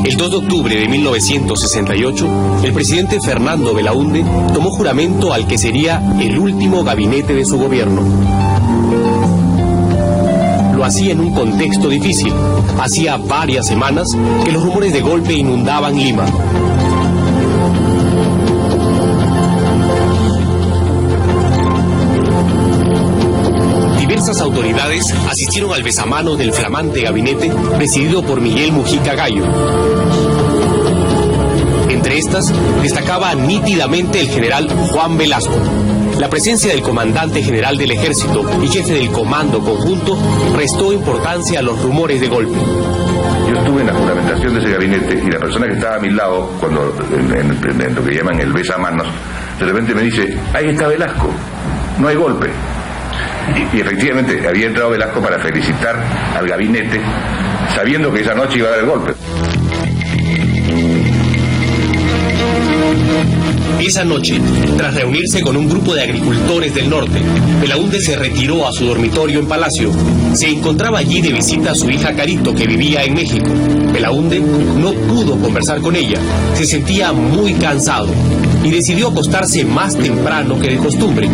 El 2 de octubre de 1968, el presidente Fernando Belaúnde tomó juramento al que sería el último gabinete de su gobierno. Lo hacía en un contexto difícil. Hacía varias semanas que los rumores de golpe inundaban Lima. Diversas autoridades asistieron al besamanos del flamante gabinete presidido por Miguel Mujica Gallo. Entre estas, destacaba nítidamente el general Juan Velasco. La presencia del comandante general del ejército y jefe del comando conjunto restó importancia a los rumores de golpe. Yo estuve en la juramentación de ese gabinete y la persona que estaba a mi lado, cuando en lo que llaman el besamanos, de repente me dice: ahí está Velasco, no hay golpe. Y efectivamente había entrado Velasco para felicitar al gabinete, sabiendo que esa noche iba a haber golpe. Esa noche, tras reunirse con un grupo de agricultores del norte, Belaúnde se retiró a su dormitorio en Palacio. Se encontraba allí de visita a su hija Carito, que vivía en México. Belaúnde no pudo conversar con ella, se sentía muy cansado y decidió acostarse más temprano que de costumbre.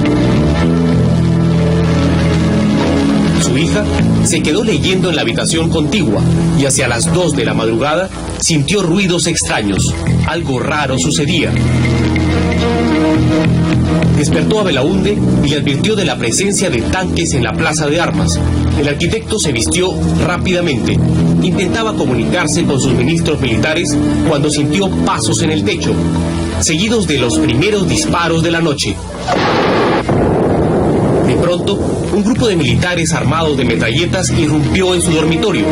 Su hija se quedó leyendo en la habitación contigua y hacia las 2 de la madrugada sintió ruidos extraños. Algo raro sucedía. Despertó a Belaúnde y le advirtió de la presencia de tanques en la plaza de armas. El arquitecto se vistió rápidamente. Intentaba comunicarse con sus ministros militares cuando sintió pasos en el techo, seguidos de los primeros disparos de la noche. De pronto, un grupo de militares armados de metralletas irrumpió en su dormitorio.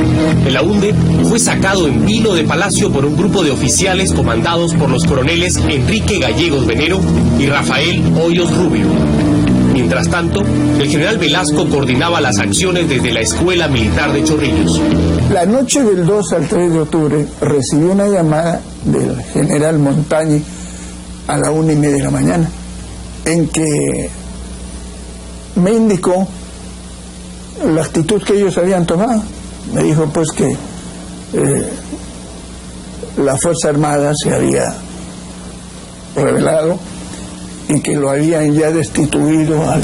Belaúnde fue sacado en vilo de Palacio por un grupo de oficiales comandados por los coroneles Enrique Gallegos Venero y Rafael Hoyos Rubio. Mientras tanto, el general Velasco coordinaba las acciones desde la Escuela Militar de Chorrillos. La noche del 2 al 3 de octubre recibí una llamada del general Montañi a la 1:30 de la mañana, en que me indicó la actitud que ellos habían tomado. Me dijo pues que la Fuerza Armada se había rebelado y que lo habían ya destituido al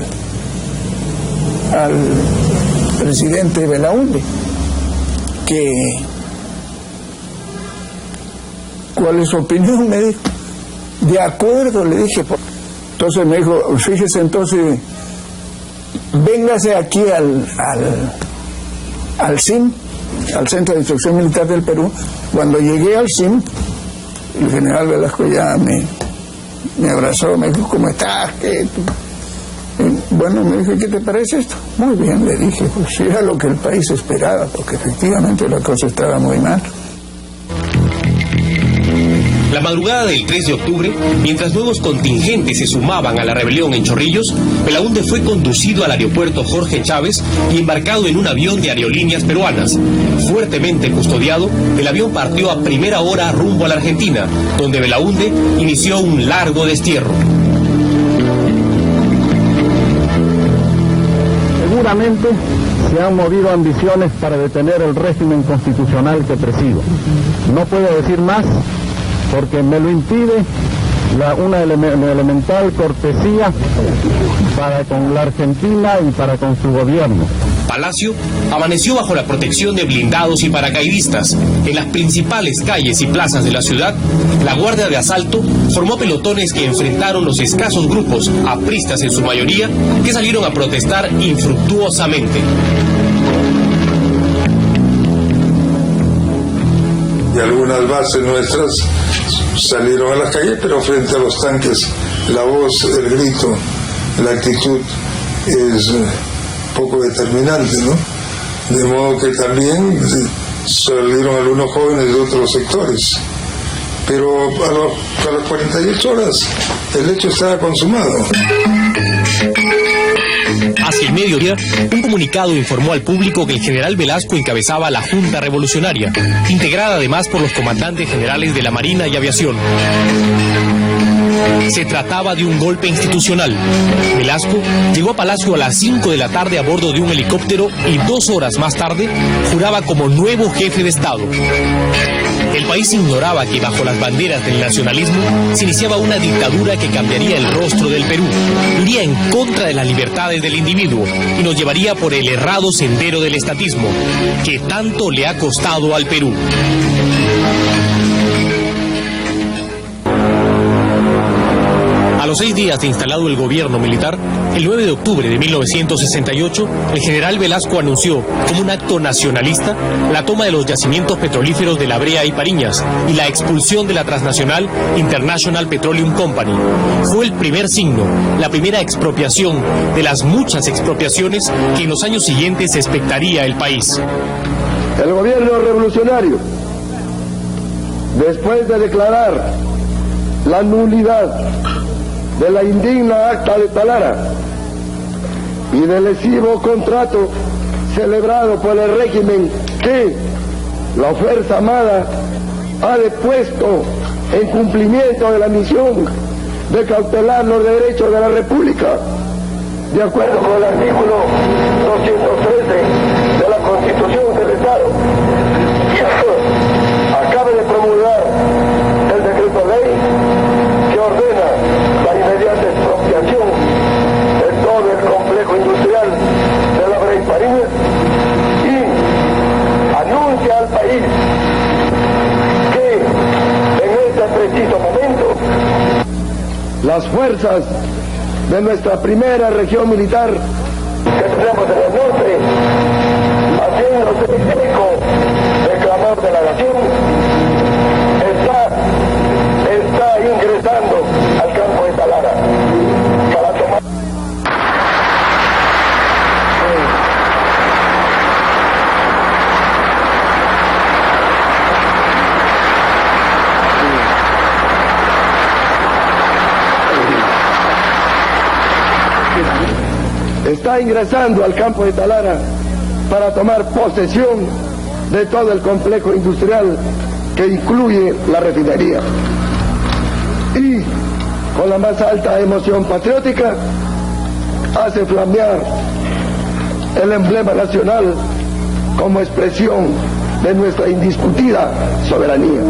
presidente Belaúnde. Que ¿cuál es su opinión? Me dijo. De acuerdo, le dije. Entonces me dijo, fíjese, entonces véngase aquí al CIM, al Centro de Instrucción Militar del Perú. Cuando llegué al CIM, el general Velasco ya me abrazó, me dijo, ¿cómo estás? Bueno, me dijo, ¿qué te parece esto? Muy bien, le dije, pues era lo que el país esperaba, porque efectivamente la cosa estaba muy mal. La madrugada del 3 de octubre, mientras nuevos contingentes se sumaban a la rebelión en Chorrillos, Belaúnde fue conducido al aeropuerto Jorge Chávez y embarcado en un avión de aerolíneas peruanas. Fuertemente custodiado, el avión partió a primera hora rumbo a la Argentina, donde Belaúnde inició un largo destierro. Seguramente se han movido ambiciones para detener el régimen constitucional que presido. No puedo decir más, porque me lo impide una elemental cortesía para con la Argentina y para con su gobierno. Palacio amaneció bajo la protección de blindados y paracaidistas. En las principales calles y plazas de la ciudad, la Guardia de Asalto formó pelotones que enfrentaron los escasos grupos, apristas en su mayoría, que salieron a protestar infructuosamente. Y algunas bases nuestras salieron a la calle, pero frente a los tanques la voz, el grito, la actitud es poco determinante, ¿no? De modo que también salieron algunos jóvenes de otros sectores, pero a las 48 horas el hecho estaba consumado. Hacia el mediodía, un comunicado informó al público que el general Velasco encabezaba la Junta Revolucionaria, integrada además por los comandantes generales de la Marina y Aviación. Se trataba de un golpe institucional. Velasco llegó a Palacio a las 5 de la tarde a bordo de un helicóptero y 2 horas más tarde juraba como nuevo jefe de Estado. El país ignoraba que bajo las banderas del nacionalismo se iniciaba una dictadura que cambiaría el rostro del Perú, iría en contra de las libertades del individuo y nos llevaría por el errado sendero del estatismo, que tanto le ha costado al Perú. A los 6 días de instalado el gobierno militar, el 9 de octubre de 1968, el general Velasco anunció, como un acto nacionalista, la toma de los yacimientos petrolíferos de La Brea y Pariñas y la expulsión de la transnacional International Petroleum Company. Fue el primer signo, la primera expropiación de las muchas expropiaciones que en los años siguientes expectaría el país. El gobierno revolucionario, después de declarar la nulidad de la indigna Acta de Talara y del lesivo contrato celebrado por el régimen que la Fuerza Armada ha depuesto en cumplimiento de la misión de cautelar los derechos de la República, de acuerdo con el artículo 213 de la Constitución del Estado, acaba de promulgar el decreto ley que ordena la inmediata expropiación de todo el complejo industrial de La Brea y Pariñas y anuncia al país que en este preciso momento las fuerzas de nuestra primera región militar que tenemos en el norte, haciéndose eco del clamor de la nación, está ingresando al campo de Talara para tomar. Está ingresando al campo de Talara para tomar posesión de todo el complejo industrial que incluye la refinería. Y con la más alta emoción patriótica hace flamear el emblema nacional como expresión de nuestra indiscutida soberanía.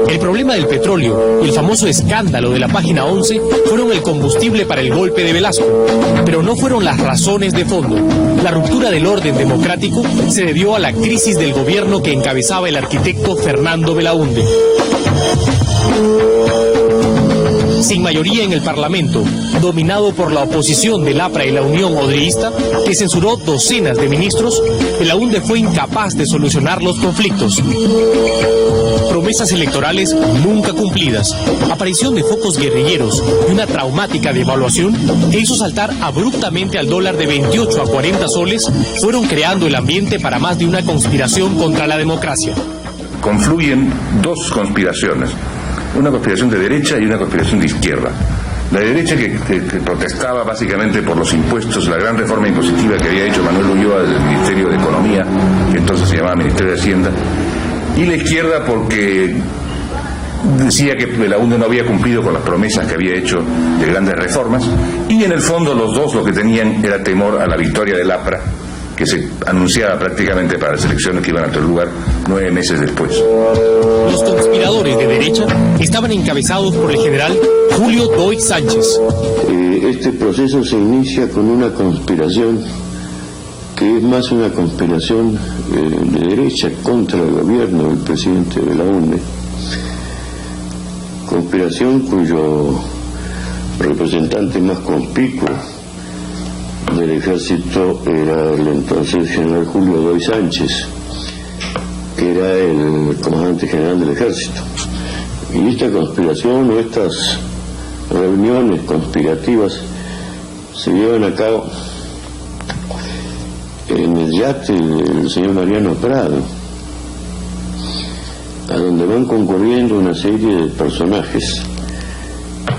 El problema del petróleo y el famoso escándalo de la página 11 fueron el combustible para el golpe de Velasco, pero no fueron las razones de fondo. La ruptura del orden democrático se debió a la crisis del gobierno que encabezaba el arquitecto Fernando Belaúnde. Sin mayoría en el Parlamento, dominado por la oposición del APRA y la Unión Odrioísta, que censuró docenas de ministros, Belaúnde fue incapaz de solucionar los conflictos. Promesas electorales nunca cumplidas, aparición de focos guerrilleros y una traumática devaluación que hizo saltar abruptamente al dólar de 28 a 40 soles fueron creando el ambiente para más de una conspiración contra la democracia. Confluyen dos conspiraciones, una conspiración de derecha y una conspiración de izquierda. La derecha que protestaba básicamente por los impuestos, la gran reforma impositiva que había hecho Manuel Ulloa del Ministerio de Economía, que entonces se llamaba Ministerio de Hacienda, y la izquierda porque decía que Belaúnde no había cumplido con las promesas que había hecho de grandes reformas, y en el fondo los dos lo que tenían era temor a la victoria del APRA, que se anunciaba prácticamente para las elecciones que iban a tener lugar 9 meses después. Los conspiradores de derecha estaban encabezados por el general Julio Doig Sánchez. Este proceso se inicia con una conspiración que es más una conspiración de derecha contra el gobierno del presidente Belaúnde, conspiración cuyo representante más conspicuo del ejército era el entonces general Julio Doig Sánchez, que era el comandante general del ejército. Y esta conspiración o estas reuniones conspirativas se llevan a cabo en el yate del señor Mariano Prado, a donde van concurriendo una serie de personajes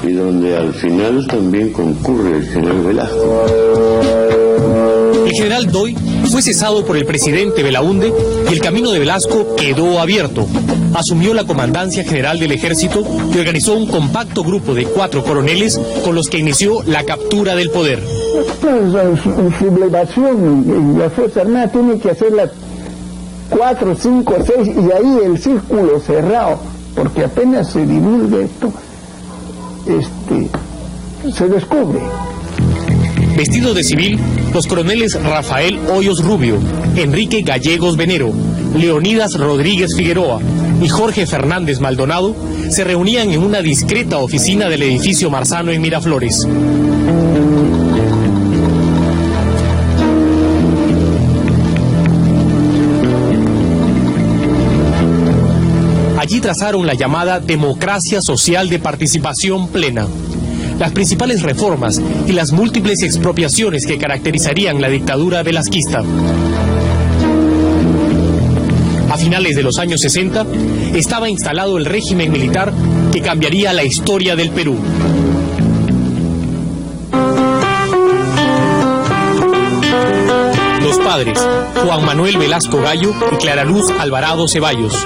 y donde al final también concurre el general Velasco. El general Doig Fue cesado por el presidente Belaúnde y el camino de Velasco quedó abierto. Asumió la comandancia general del ejército y organizó un compacto grupo de 4 coroneles con los que inició la captura del poder. Su sublevación, la Fuerza Armada tiene que hacerla 4, 5, 6 y ahí el círculo cerrado, porque apenas se divulga esto, se descubre. Vestidos de civil, los coroneles Rafael Hoyos Rubio, Enrique Gallegos Venero, Leonidas Rodríguez Figueroa y Jorge Fernández Maldonado se reunían en una discreta oficina del edificio Marzano en Miraflores. Allí trazaron la llamada democracia social de participación plena. Las principales reformas y las múltiples expropiaciones que caracterizarían la dictadura velasquista. A finales de los años 60, estaba instalado el régimen militar que cambiaría la historia del Perú. Los padres, Juan Manuel Velasco Gallo y Clara Luz Alvarado Ceballos.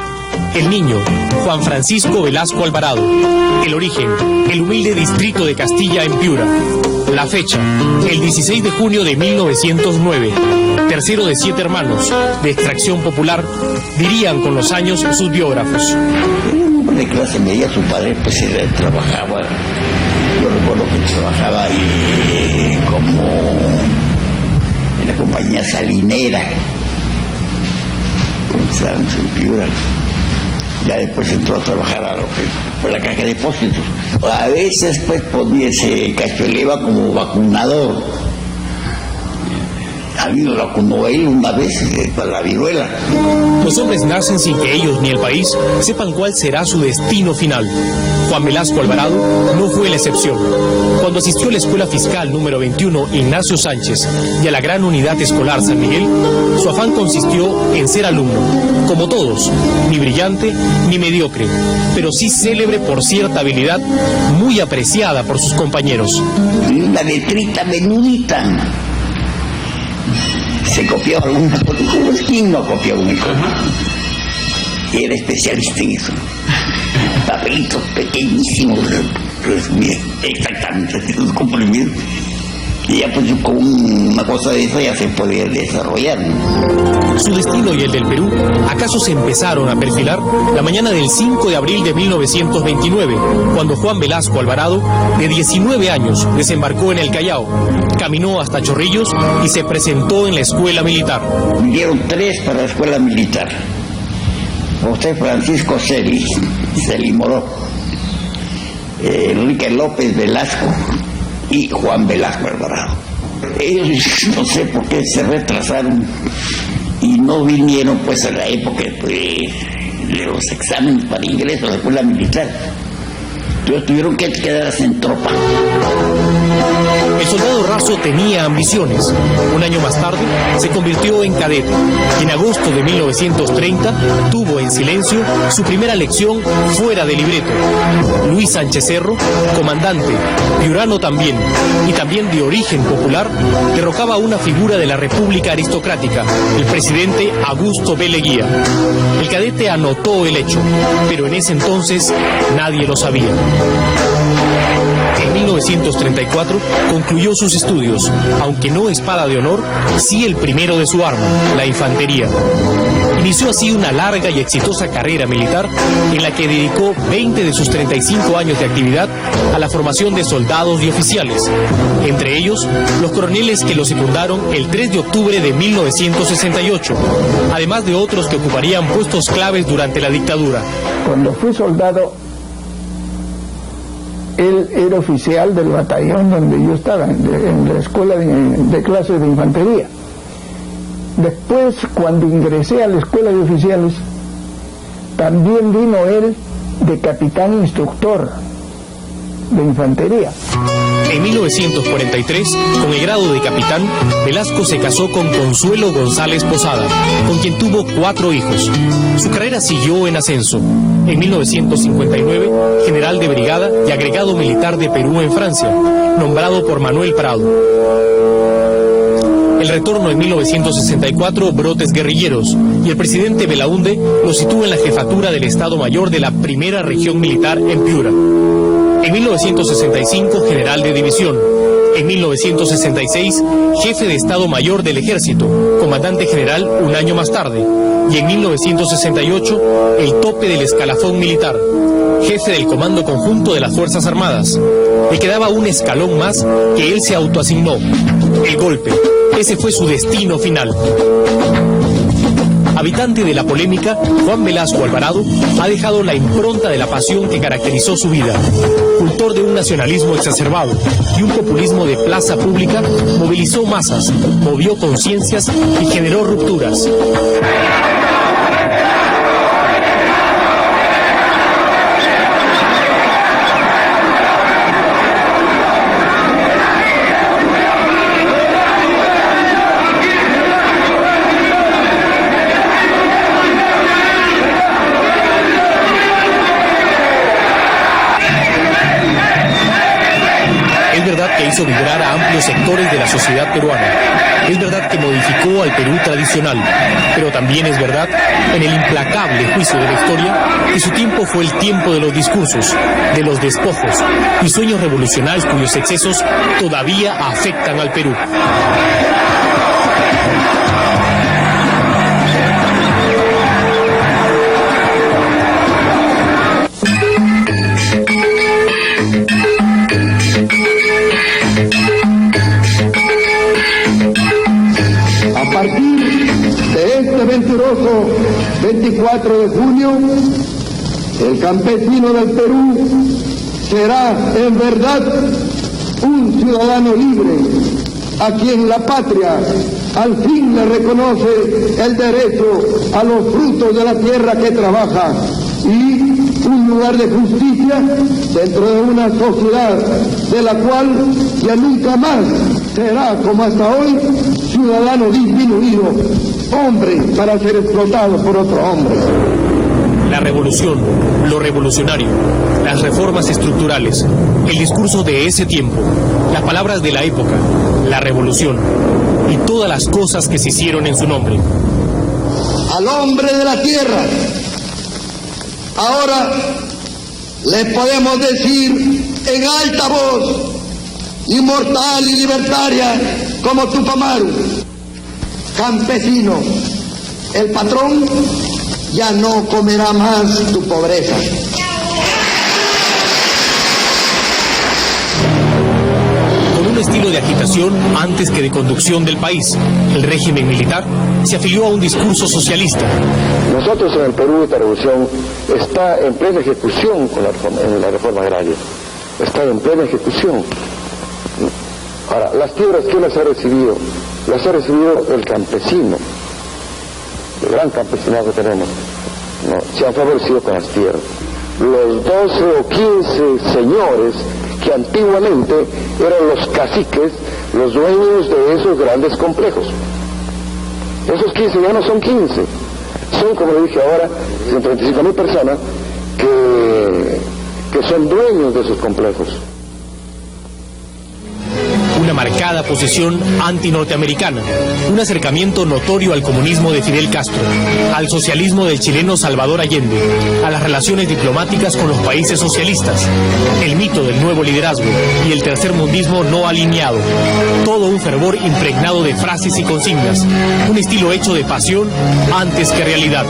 El niño, Juan Francisco Velasco Alvarado. El origen, el humilde distrito de Castilla en Piura. La fecha, el 16 de junio de 1909. Tercero de 7 hermanos, de extracción popular, dirían con los años sus biógrafos. Era un hombre de clase media, su padre pues trabajaba, yo recuerdo que trabajaba como en la compañía salinera, en Piura. Ya después entró a trabajar por la caja de depósitos. A veces pues se cachueleba como vacunador. A mí lo vacunó él una vez para la viruela. Los hombres nacen sin que ellos ni el país sepan cuál será su destino final. Juan Velasco Alvarado no fue la excepción. Cuando asistió a la Escuela Fiscal número 21 Ignacio Sánchez y a la Gran Unidad Escolar San Miguel, su afán consistió en ser alumno, como todos, ni brillante ni mediocre, pero sí célebre por cierta habilidad muy apreciada por sus compañeros. Y una letrita menudita. Se copió alguna, ¿quién no copió una cosa? Era especialista en eso. Papelitos pequeñísimos, exactamente, comprimidos. Y ya pues con una cosa de esa ya se podía desarrollar. Su destino y el del Perú acaso se empezaron a perfilar la mañana del 5 de abril de 1929, cuando Juan Velasco Alvarado, de 19 años, desembarcó en el Callao, caminó hasta Chorrillos y se presentó en la escuela militar. Vinieron 3 para la escuela militar. José Francisco Celi Moró, Enrique López Velasco y Juan Velasco Alvarado. Ellos no sé por qué se retrasaron y no vinieron pues a la época de los exámenes para ingreso a la escuela militar. Entonces tuvieron que quedarse en tropa. El soldado raso tenía ambiciones. Un año más tarde se convirtió en cadete y en agosto de 1930 tuvo en silencio su primera lección fuera de libreto. Luis Sánchez Cerro, comandante, piurano también, y también de origen popular, derrocaba a una figura de la República aristocrática, el presidente Augusto B. Leguía. El cadete anotó el hecho, pero en ese entonces nadie lo sabía. En 1934 concluyó sus estudios, aunque no espada de honor, sí el primero de su arma, la infantería. Inició así una larga y exitosa carrera militar en la que dedicó 20 de sus 35 años de actividad a la formación de soldados y oficiales, entre ellos los coroneles que lo secundaron el 3 de octubre de 1968, además de otros que ocuparían puestos claves durante la dictadura. Cuando fui soldado, él era oficial del batallón donde yo estaba, en la escuela de clases de infantería. Después, cuando ingresé a la escuela de oficiales, también vino él de capitán instructor de infantería. En 1943, con el grado de capitán, Velasco se casó con Consuelo González Posada, con quien tuvo 4 hijos. Su carrera siguió en ascenso. En 1959, general de brigada y agregado militar de Perú en Francia, nombrado por Manuel Prado. El retorno en 1964, brotes guerrilleros, y el presidente Belaúnde lo sitúa en la jefatura del Estado Mayor de la Primera Región Militar en Piura. En 1965, general de división. En 1966, jefe de Estado Mayor del Ejército, comandante general un año más tarde. Y en 1968, el tope del escalafón militar, jefe del Comando Conjunto de las Fuerzas Armadas. Le quedaba un escalón más que él se autoasignó, el golpe. Ese fue su destino final. Habitante de la polémica, Juan Velasco Alvarado ha dejado la impronta de la pasión que caracterizó su vida. Cultor de un nacionalismo exacerbado y un populismo de plaza pública, movilizó masas, movió conciencias y generó rupturas. Que hizo vibrar a amplios sectores de la sociedad peruana. Es verdad que modificó al Perú tradicional, pero también es verdad, en el implacable juicio de la historia, que su tiempo fue el tiempo de los discursos, de los despojos y sueños revolucionarios cuyos excesos todavía afectan al Perú. A partir de este venturoso 24 de junio, el campesino del Perú será en verdad un ciudadano libre, a quien la patria al fin le reconoce el derecho a los frutos de la tierra que trabaja y un lugar de justicia dentro de una sociedad de la cual ya nunca más será, como hasta hoy, ciudadano disminuido, hombre para ser explotado por otro hombre. La revolución, lo revolucionario, las reformas estructurales, el discurso de ese tiempo, las palabras de la época, la revolución y todas las cosas que se hicieron en su nombre. Al hombre de la tierra, ahora le podemos decir en alta voz, inmortal y libertaria como Tupamaru: campesino, el patrón ya no comerá más tu pobreza. Con un estilo de agitación antes que de conducción del país, el régimen militar se afilió a un discurso socialista. Nosotros en el Perú esta revolución está en plena ejecución con la reforma agraria. Está en plena ejecución. Ahora, las tierras, ¿quién las ha recibido? Las ha recibido el campesino, el gran campesinado que tenemos. No, se han favorecido con las tierras. Los 12 o 15 señores que antiguamente eran los caciques, los dueños de esos grandes complejos. Esos 15 ya no son 15, son, como le dije ahora, 135.000 personas que son dueños de esos complejos. Una marcada posición anti-norteamericana, un acercamiento notorio al comunismo de Fidel Castro, al socialismo del chileno Salvador Allende, a las relaciones diplomáticas con los países socialistas, el mito del nuevo liderazgo y el tercermundismo no alineado, todo un fervor impregnado de frases y consignas, un estilo hecho de pasión antes que realidad.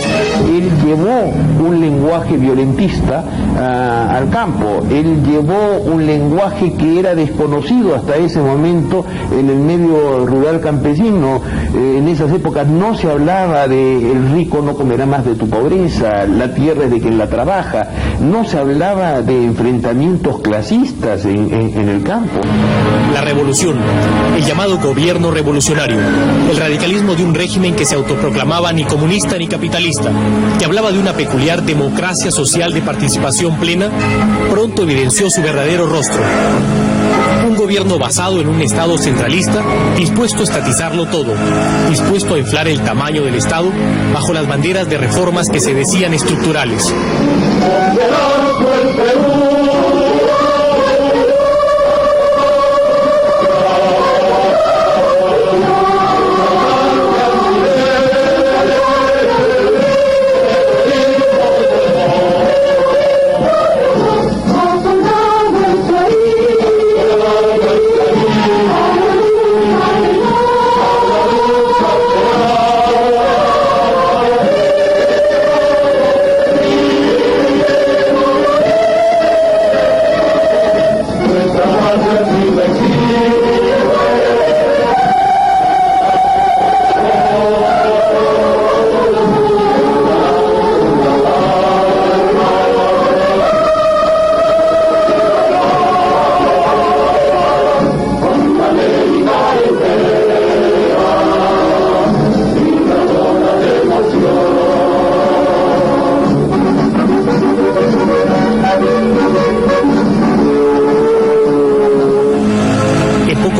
Él llevó un lenguaje violentista al campo, él llevó un lenguaje que era desconocido hasta ese momento en el medio rural campesino. En esas épocas no se hablaba de el rico no comerá más de tu pobreza, la tierra es de quien la trabaja, no se hablaba de enfrentamientos clasistas en el campo. La revolución, el llamado gobierno revolucionario, el radicalismo de un régimen que se autoproclamaba ni comunista ni capitalista, que hablaba de una peculiar democracia social de participación plena, pronto evidenció su verdadero rostro. Un gobierno basado en un Estado centralista, dispuesto a estatizarlo todo, dispuesto a inflar el tamaño del Estado bajo las banderas de reformas que se decían estructurales.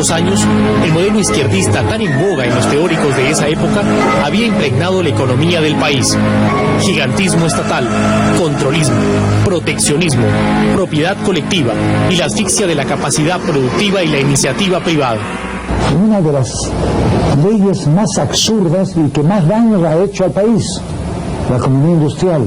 pocos años, el modelo izquierdista tan en boga en los teóricos de esa época había impregnado la economía del país. Gigantismo estatal, controlismo, proteccionismo, propiedad colectiva y la asfixia de la capacidad productiva y la iniciativa privada. Una de las leyes más absurdas y que más daño ha hecho al país, la economía industrial.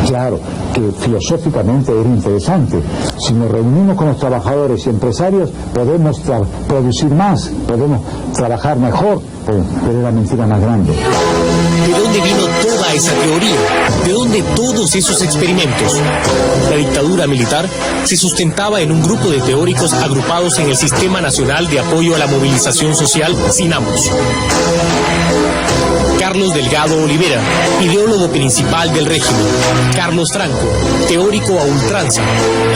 Claro, que filosóficamente era interesante. Si nos reunimos con los trabajadores y empresarios, podemos producir más, podemos trabajar mejor, pero era mentira más grande. ¿De dónde vino toda esa teoría? ¿De dónde todos esos experimentos? La dictadura militar se sustentaba en un grupo de teóricos agrupados en el Sistema Nacional de Apoyo a la Movilización Social, SINAMOS. Carlos Delgado Olivera, ideólogo principal del régimen. Carlos Franco, teórico a ultranza.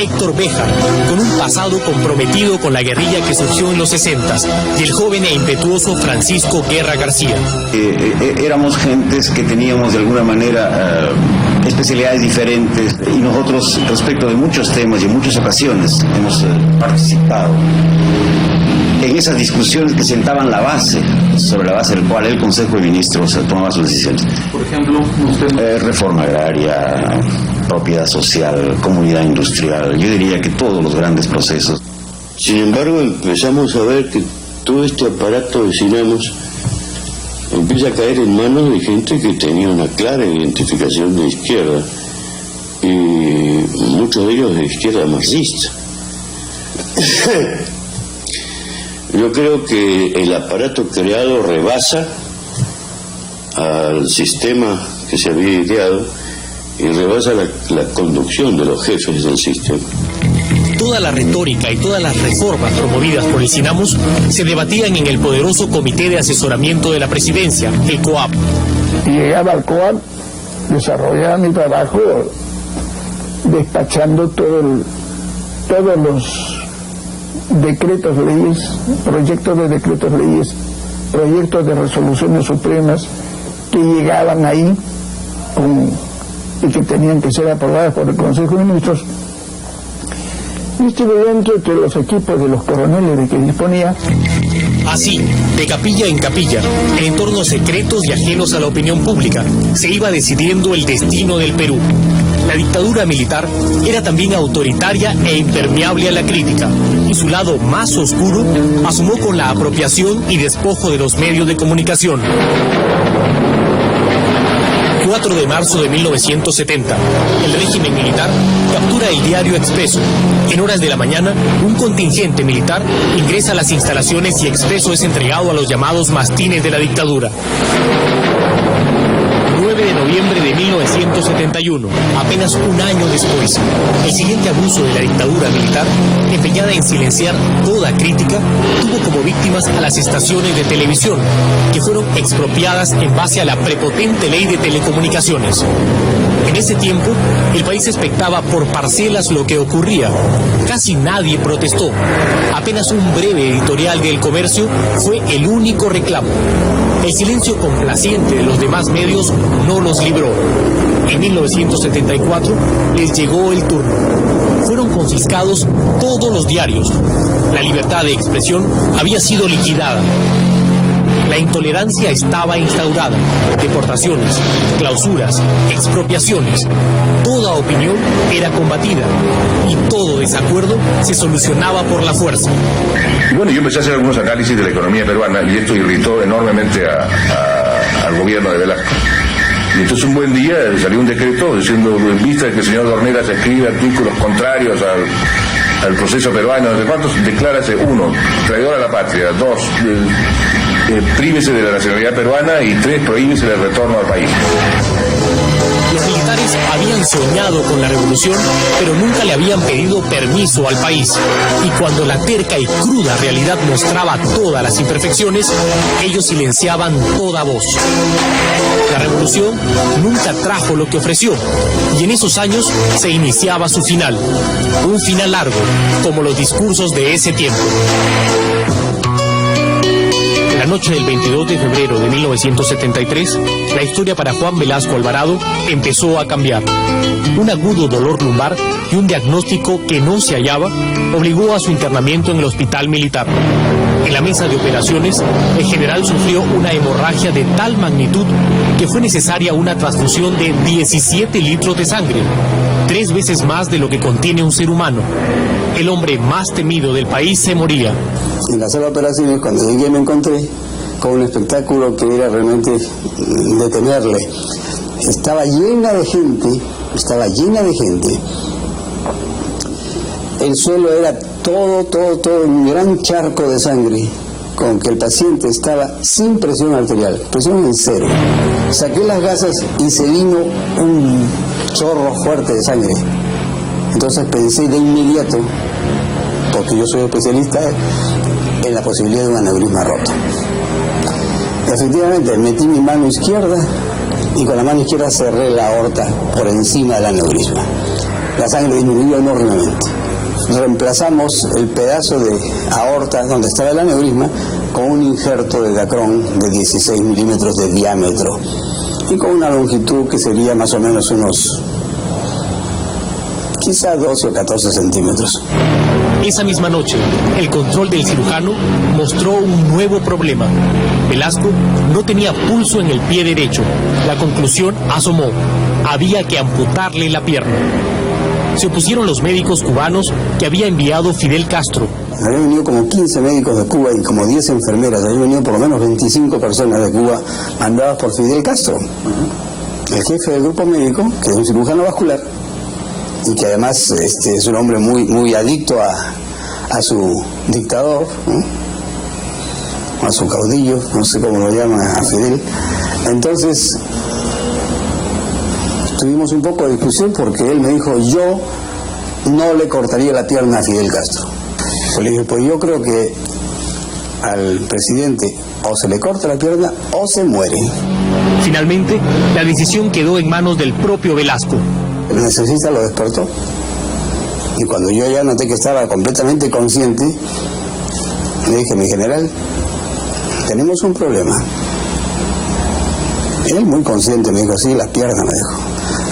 Héctor Béjar, con un pasado comprometido con la guerrilla que surgió en los 60s. Y el joven e impetuoso Francisco Guerra García. Éramos gentes que teníamos de alguna manera especialidades diferentes, y nosotros respecto de muchos temas y en muchas ocasiones hemos participado en esas discusiones que sentaban la base, sobre la base del cual el Consejo de Ministros tomaba sus decisiones. Por ejemplo, usted... reforma agraria, propiedad social, comunidad industrial, yo diría que todos los grandes procesos. Sin embargo, empezamos a ver que todo este aparato de SINAMOS empieza a caer en manos de gente que tenía una clara identificación de izquierda, y muchos de ellos de izquierda marxista. Yo creo que el aparato creado rebasa al sistema que se había ideado y rebasa la conducción de los jefes del sistema. Toda la retórica y todas las reformas promovidas por el SINAMOS se debatían en el poderoso Comité de Asesoramiento de la Presidencia, el COAP. Llegaba al COAP, desarrollaba mi trabajo despachando todos los decretos leyes, proyectos de decretos leyes, proyectos de resoluciones supremas que llegaban ahí y que tenían que ser aprobadas por el Consejo de Ministros. Y estuve dentro de los equipos de los coroneles de que disponía. Así, de capilla en capilla, en entornos secretos y ajenos a la opinión pública, se iba decidiendo el destino del Perú. La dictadura militar era también autoritaria e impermeable a la crítica, y su lado más oscuro asomó con la apropiación y despojo de los medios de comunicación. 4 de marzo de 1970, el régimen militar captura el diario Expreso. En horas de la mañana, un contingente militar ingresa a las instalaciones y Expreso es entregado a los llamados mastines de la dictadura. 9 de noviembre de 1971, apenas un año después, el siguiente abuso de la dictadura militar, empeñada en silenciar toda crítica, tuvo como víctimas a las estaciones de televisión, que fueron expropiadas en base a la prepotente ley de telecomunicaciones. En ese tiempo, el país expectaba por parcelas lo que ocurría. Casi nadie protestó. Apenas un breve editorial del Comercio fue el único reclamo. El silencio complaciente de los demás medios no los libró. En 1974 les llegó el turno. Fueron confiscados todos los diarios. La libertad de expresión había sido liquidada. La intolerancia estaba instaurada. Deportaciones, clausuras, expropiaciones. Toda opinión era combatida y todo desacuerdo se solucionaba por la fuerza. Y bueno, yo empecé a hacer algunos análisis de la economía peruana y esto irritó enormemente al gobierno de Velasco. Y entonces un buen día salió un decreto diciendo, en vista de que el señor Dornelas escribe artículos contrarios al proceso peruano, ¿de cuántos? Declárase: 1, traidor a la patria; 2, prívese de la nacionalidad peruana; y 3, prohíbese el retorno al país. Los militares habían soñado con la revolución, pero nunca le habían pedido permiso al país. Y cuando la terca y cruda realidad mostraba todas las imperfecciones, ellos silenciaban toda voz. La revolución nunca trajo lo que ofreció, y en esos años se iniciaba su final. Un final largo, como los discursos de ese tiempo. La La noche del 22 de febrero de 1973, la historia para Juan Velasco Alvarado empezó a cambiar. Un agudo dolor lumbar y un diagnóstico que no se hallaba obligó a su internamiento en el hospital militar. En la mesa de operaciones, el general sufrió una hemorragia de tal magnitud que fue necesaria una transfusión de 17 litros de sangre, 3 veces más de lo que contiene un ser humano. El hombre más temido del país se moría. En la sala de operaciones, cuando llegué, me encontré con un espectáculo que era realmente de temerle. Estaba llena de gente. El suelo era todo un gran charco de sangre, con que el paciente estaba sin presión arterial, presión en 0. Saqué las gasas y se vino un chorro fuerte de sangre. Entonces pensé de inmediato, porque yo soy especialista, en la posibilidad de un aneurisma roto. Efectivamente, metí mi mano izquierda y con la mano izquierda cerré la aorta por encima del aneurisma. La sangre disminuyó enormemente. Reemplazamos el pedazo de aorta donde estaba el aneurisma con un injerto de Dacron de 16 milímetros de diámetro y con una longitud que sería más o menos unos quizá 12 o 14 centímetros. Esa misma noche, el control del cirujano mostró un nuevo problema. Velasco no tenía pulso en el pie derecho. La conclusión asomó: había que amputarle la pierna. Se opusieron los médicos cubanos que había enviado Fidel Castro. Habían venido como 15 médicos de Cuba y como 10 enfermeras. Habían venido por lo menos 25 personas de Cuba mandadas por Fidel Castro. El jefe del grupo médico, que es un cirujano vascular, y que además es un hombre muy adicto a su dictador, ¿no? A su caudillo, no sé cómo lo llaman a Fidel. Entonces tuvimos un poco de discusión porque él me dijo: yo no le cortaría la pierna a Fidel Castro. Yo le dije: pues yo creo que al presidente o se le corta la pierna o se muere. Finalmente, la decisión quedó en manos del propio Velasco. El anestesista lo despertó y cuando yo ya noté que estaba completamente consciente, le dije: mi general, tenemos un problema. Él muy consciente me dijo: sí, la pierna, me dijo.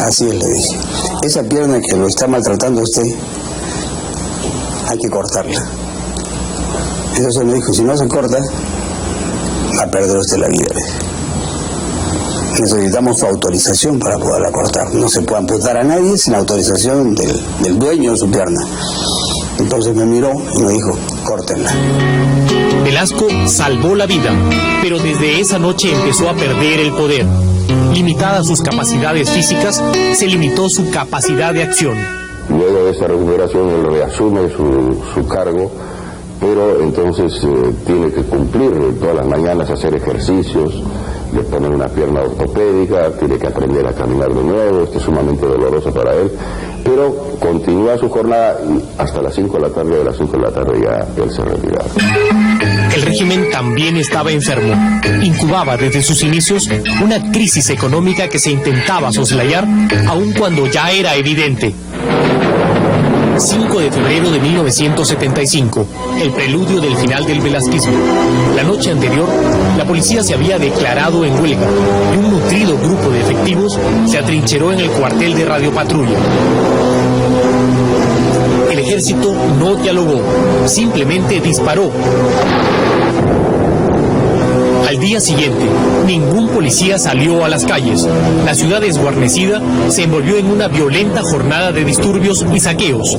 Así es, le dije. Esa pierna que lo está maltratando a usted, hay que cortarla. Entonces me dijo: si no se corta, va a perder usted la vida. Necesitamos su autorización para poderla cortar. No se puede amputar a nadie sin autorización del dueño de su pierna. Entonces me miró y me dijo: córtenla. Velasco salvó la vida, pero desde esa noche empezó a perder el poder. Limitadas sus capacidades físicas, se limitó su capacidad de acción. Luego de esa recuperación él reasume su cargo, pero entonces tiene que cumplir todas las mañanas, hacer ejercicios, le ponen una pierna ortopédica, tiene que aprender a caminar de nuevo. Esto es sumamente doloroso para él, pero continúa su jornada hasta las 5 de la tarde. A las 5 de la tarde ya él se retiraba. El régimen también estaba enfermo. Incubaba desde sus inicios una crisis económica que se intentaba soslayar, aun cuando ya era evidente. 5 de febrero de 1975, el preludio del final del velasquismo. La noche anterior, la policía se había declarado en huelga y un nutrido grupo de efectivos se atrincheró en el cuartel de radiopatrulla. El ejército no dialogó, simplemente disparó. Al día siguiente, ningún policía salió a las calles. La ciudad desguarnecida se envolvió en una violenta jornada de disturbios y saqueos.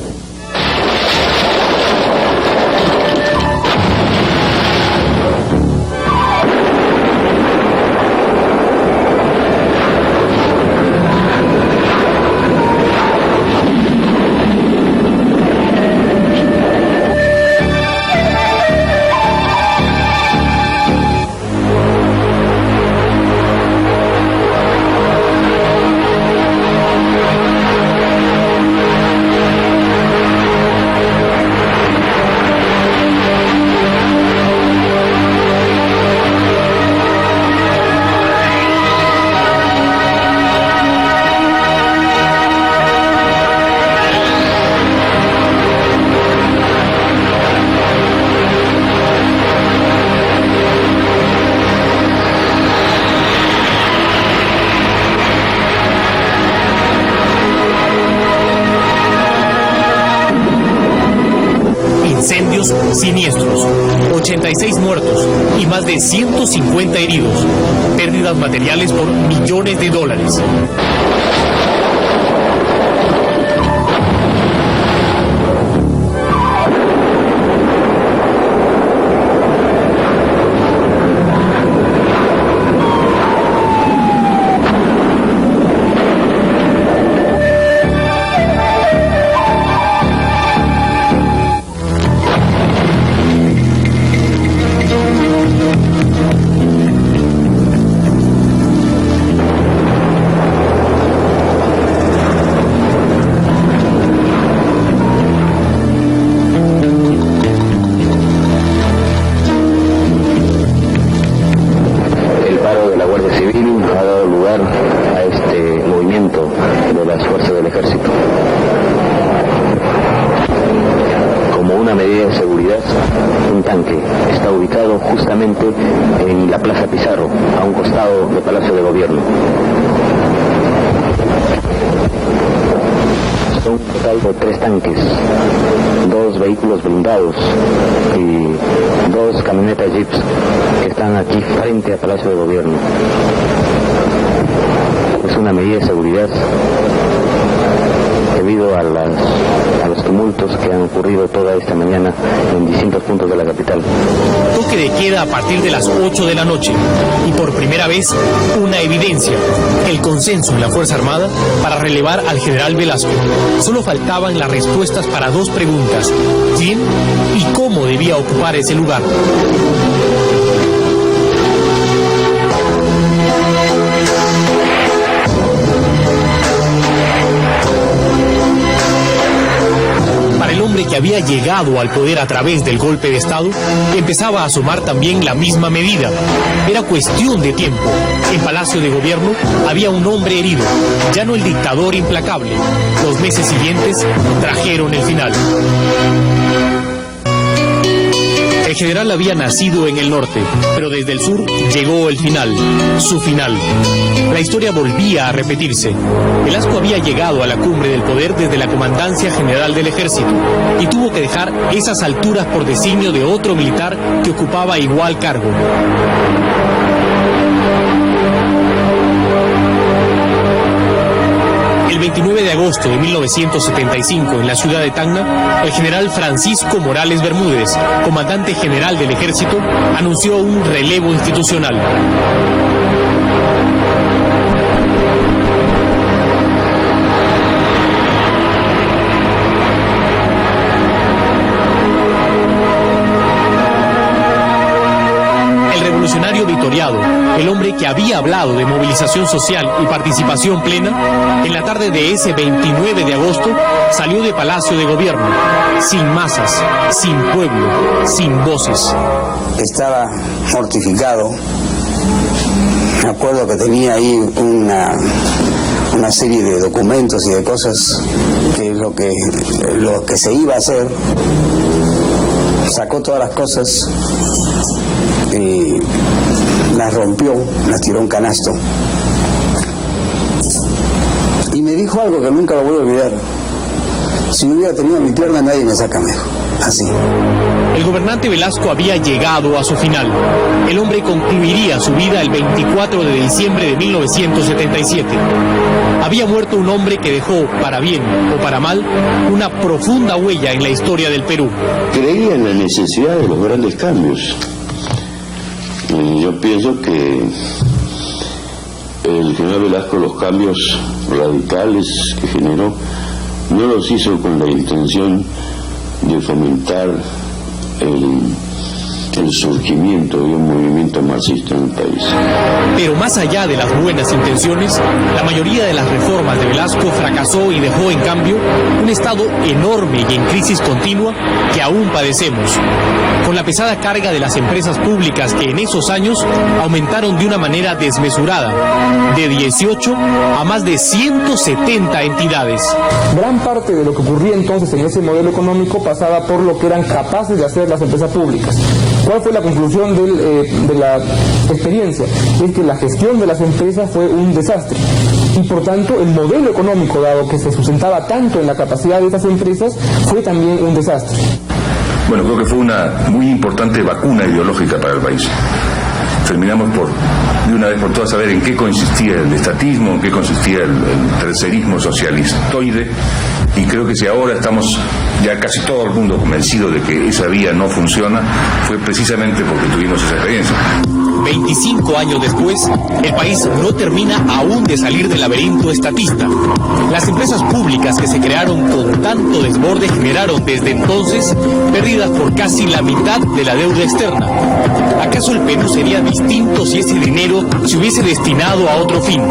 hechos siniestros, 86 muertos y más de 150 heridos, pérdidas materiales por millones de dólares. En la Plaza Pizarro, a un costado del Palacio de Gobierno. Son un total de 3 tanques, 2 vehículos blindados y 2 camionetas jeeps que están aquí frente al Palacio de Gobierno. Es una medida de seguridad debido a los tumultos que han ocurrido toda esta mañana en distintos puntos de la capital. Toque de queda a partir de las 8 de la noche y por primera vez una evidencia, el consenso en la Fuerza Armada para relevar al general Velasco. Solo faltaban las respuestas para 2 preguntas: ¿quién y cómo debía ocupar ese lugar? Que había llegado al poder a través del golpe de Estado, empezaba a asomar también la misma medida. Era cuestión de tiempo. En Palacio de Gobierno había un hombre herido, ya no el dictador implacable. Los meses siguientes trajeron el final. El general había nacido en el norte, pero desde el sur llegó el final, su final. La historia volvía a repetirse. Velasco había llegado a la cumbre del poder desde la Comandancia General del Ejército y tuvo que dejar esas alturas por designio de otro militar que ocupaba igual cargo. El 29 de agosto de 1975, en la ciudad de Tacna, el general Francisco Morales Bermúdez, comandante general del Ejército, anunció un relevo institucional. Revolucionario vitoriado, el hombre que había hablado de movilización social y participación plena, en la tarde de ese 29 de agosto salió de Palacio de Gobierno, sin masas, sin pueblo, sin voces. Estaba mortificado. Me acuerdo que tenía ahí una serie de documentos y de cosas que lo que se iba a hacer. Sacó todas las cosas y las rompió, las tiró a un canasto. Y me dijo algo que nunca lo voy a olvidar: si hubiera tenido mi pierna, nadie me saca mejor. Así. El gobernante Velasco había llegado a su final. El hombre concluiría su vida el 24 de diciembre de 1977. Había muerto un hombre que dejó, para bien o para mal, una profunda huella en la historia del Perú. Creía en la necesidad de los grandes cambios. Yo pienso que el general Velasco los cambios radicales que generó no los hizo con la intención de fomentar el surgimiento de un movimiento marxista en el país. Pero más allá de las buenas intenciones, la mayoría de las reformas de Velasco fracasó y dejó en cambio un Estado enorme y en crisis continua que aún padecemos, con la pesada carga de las empresas públicas que en esos años aumentaron de una manera desmesurada, de 18 a más de 170 entidades. Gran parte de lo que ocurría entonces en ese modelo económico pasaba por lo que eran capaces de hacer las empresas públicas. ¿Cuál fue la conclusión de la experiencia? Es que la gestión de las empresas fue un desastre. Y por tanto, el modelo económico, dado que se sustentaba tanto en la capacidad de esas empresas, fue también un desastre. Bueno, creo que fue una muy importante vacuna ideológica para el país. Terminamos de una vez por todas, saber en qué consistía el estatismo, en qué consistía el tercerismo socialistoide, y creo que si ahora estamos ya casi todo el mundo convencido de que esa vía no funciona, fue precisamente porque tuvimos esa experiencia. 25 años después, el país no termina aún de salir del laberinto estatista. Las empresas públicas que se crearon con tanto desborde generaron desde entonces pérdidas por casi la mitad de la deuda externa. ¿Acaso el Perú sería distinto si ese dinero se hubiese destinado a otro fin?